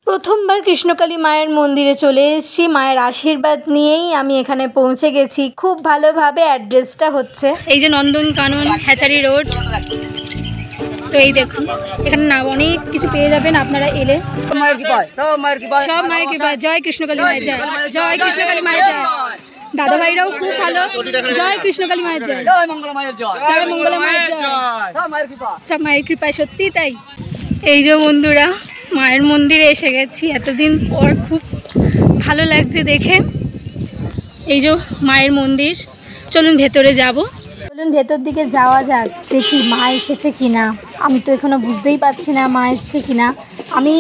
প্রথমবার কৃষ্ণকালী মায়ের মন্দিরে চলে এসেছি, মায়ের আশীর্বাদ নিয়েই আমি এখানে পৌঁছে গেছি। খুব ভালোভাবে অ্যাড্রেসটা হচ্ছে এই যে নন্দনকানন হ্যাচারি রোড। তো এই দেখুন এখানে না অনেক কিছু পেয়ে যাবেন আপনারা এলে। সব মায়ের কৃপা। জয় কৃষ্ণকালী মায়ের জয়, জয় কৃষ্ণকালী মায়ের জয়। দাদা ভাইরাও খুব ভালো। জয় কৃষ্ণকালী মায়ের জয়, জয় মঙ্গলা মায়ের জয়, জয় মঙ্গলা মায়ের জয়। সব মায়ের কৃপায়, সত্যি তাই। এই যে বন্ধুরা মায়ের মন্দিরে এসে গেছি এতদিন পর, খুব ভালো লাগছে দেখে। এই যে মায়ের মন্দির, চলুন ভেতরে যাব। চলুন ভেতর দিকে যাওয়া যাক, দেখি মা এসেছে কিনা। আমি তো এখনো বুঝতেই পারছি না মা এসেছে কিনা। আমি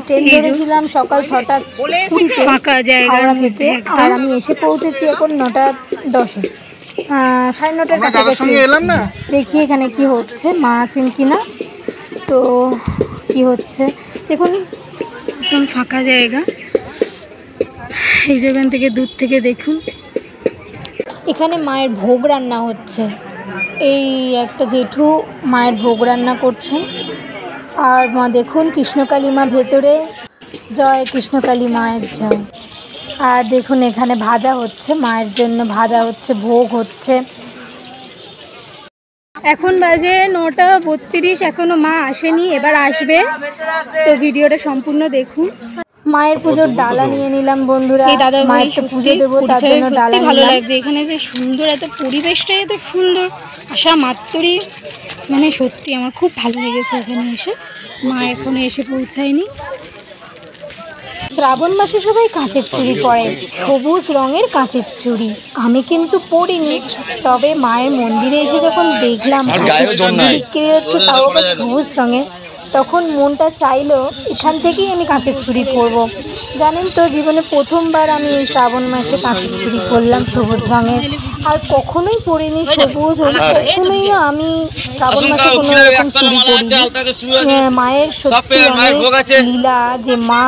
ট্রেন ধরেছিলাম সকাল 6:20 ফাঁকা জায়গার মধ্যে, আর আমি এসে পৌঁছেছি এখন 9:10, 9:30টার কাছাকাছি। দেখি এখানে কি হচ্ছে, মা আছেন কিনা। তো কি হচ্ছে দেখুন, একদম ফাঁকা জায়গা। এই জায়গা থেকে দূর থেকে দেখুন, এখানে মায়ের ভোগ রান্না হচ্ছে। এই একটা জেঠু মায়ের ভোগ রান্না করছেন। আর মা দেখুন কৃষ্ণকালী মা ভেতরে, জয় কৃষ্ণকালী মায়ের জয়। আর দেখুন এখানে ভাজা হচ্ছে, মায়ের জন্য ভাজা হচ্ছে, ভোগ হচ্ছে। এখন বাজে 9:32, এখনো মা আসেনি, এবার আসবে। তো ভিডিওটা সম্পূর্ণ দেখুন। মায়ের পুজোর ডালা নিয়ে নিলাম বন্ধুরা। এই দাদা মায়ের তো পুজো দেবো, তার জন্য ডালা ভালো লাগছে। এখানে যে সুন্দর, এত পরিবেশটা এত সুন্দর, আসা মাত্রই মানে সত্যি আমার খুব ভালো লেগেছে এখানে এসে। মা এখনো এসে পৌঁছায়নি। শ্রাবণ মাসে সবাই কাঁচের চুড়ি পরে, সবুজ রঙের কাঁচের চুড়ি। আমি কিন্তু পরিনি, তবে মায়ের মন্দিরে এসে যখন দেখলাম কাঁচের চুড়ি বিক্রি হচ্ছে, তাও আবার সবুজ রঙের, তখন মনটা চাইলো এখান থেকেই আমি কাঁচের চুড়ি পরবো। জানেন তো, জীবনে প্রথমবার আমি এই শ্রাবণ মাসে কাঁচের চুড়ি পরলাম সবুজ রঙের। আর কখনোই পরিনি সবুজ, কখনোই আমি শ্রাবণ মাসে কোনো রকম চুড়ি পরিনি। মায়ের সত্যি অনেক লীলা, যে মা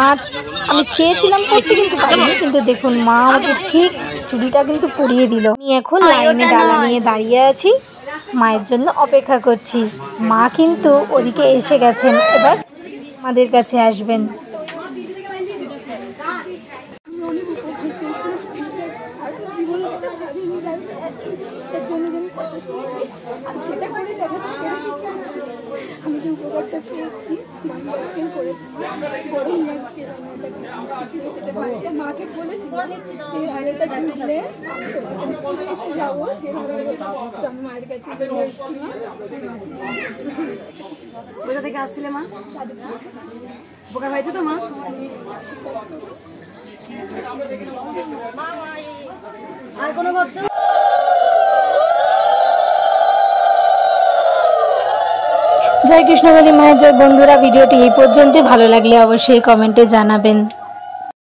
আমি চেয়েছিলাম করতে কিন্তু পারিনি, কিন্তু দেখুন মা আমাকে ঠিক চুড়িটা কিন্তু পরিয়ে দিল। আমি এখন লাইনে ডালা নিয়ে দাঁড়িয়ে আছি, মায়ের জন্য অপেক্ষা করছি। মা কিন্তু ওদিকে এসে গেছেন, এবার আমাদের কাছে আসবেন। আমি যে উপকারটা পেয়েছি, মাকে বলেছি যাবো, আমি মায়ের কাছে এসেছিলাম। কোথা থেকে আসছিলে মা? উপকার হয়েছে তো মা? আর কোনো বক্তব্য? জয় কৃষ্ণকালী মায়ের জয়। বন্ধুরা ভিডিওটি এই পর্যন্ত, ভালো লাগলে অবশ্যই কমেন্টে জানাবেন।